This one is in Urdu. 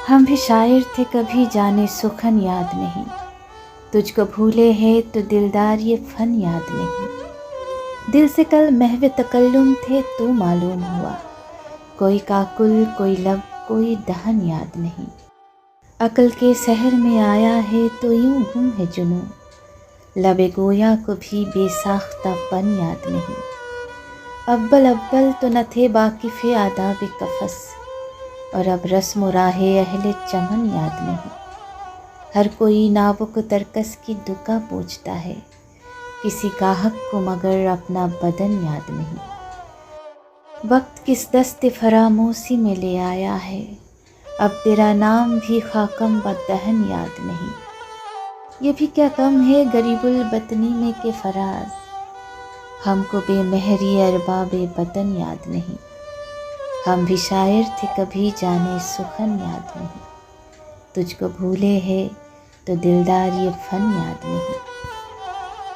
ہم بھی شاعر تھے کبھی جانے سخن یاد نہیں، تجھ کو بھولے ہیں تو دلدار یہ فن یاد نہیں۔ دل سے کل محو تکلم تھے تو معلوم ہوا، کوئی کاکل کوئی لب کوئی دہن یاد نہیں۔ عقل کے سحر میں آیا ہے تو یوں گم ہے جنوں، لب گویا کو بھی بے ساختہ پن یاد نہیں۔ اول اول تو نہ تھے واقف آداب قفس، اور اب رسم و راہ اہل چمن یاد نہیں۔ ہر کوئی ناوک ترکس کی دکا پوچھتا ہے، کسی گاہک کو مگر اپنا بدن یاد نہیں۔ وقت کس دست فراموشی میں لے آیا ہے، اب تیرا نام بھی خاکم و دہن یاد نہیں۔ یہ بھی کیا کم ہے غریب البطنی میں کہ فراز، ہم کو بے مہری ارباب وطن یاد نہیں۔ ہم بھی شاعر تھے کبھی جانے سخن یاد نہیں، تجھ کو بھولے ہیں تو دلدار یہ فن یاد نہیں۔